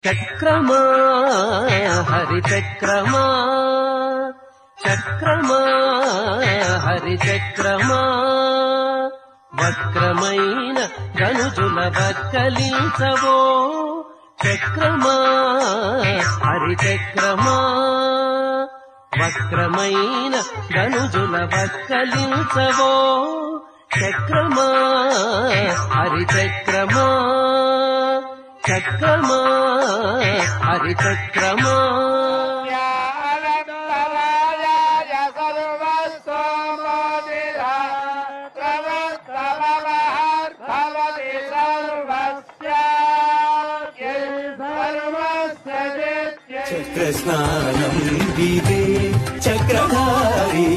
చక్రమా హరిచక్రమా చక్రమా హరిచక్రమా వక్రమైన ధనుజుల వక్కలించవో చక్రమా హరిచక్రమా వక్రమైన ధనుజుల వక్కలించవో చక్రమా హరిచక్రమా చక్రమా హరిచక్రమా చక్రస్నానం విదే చక్రధారీ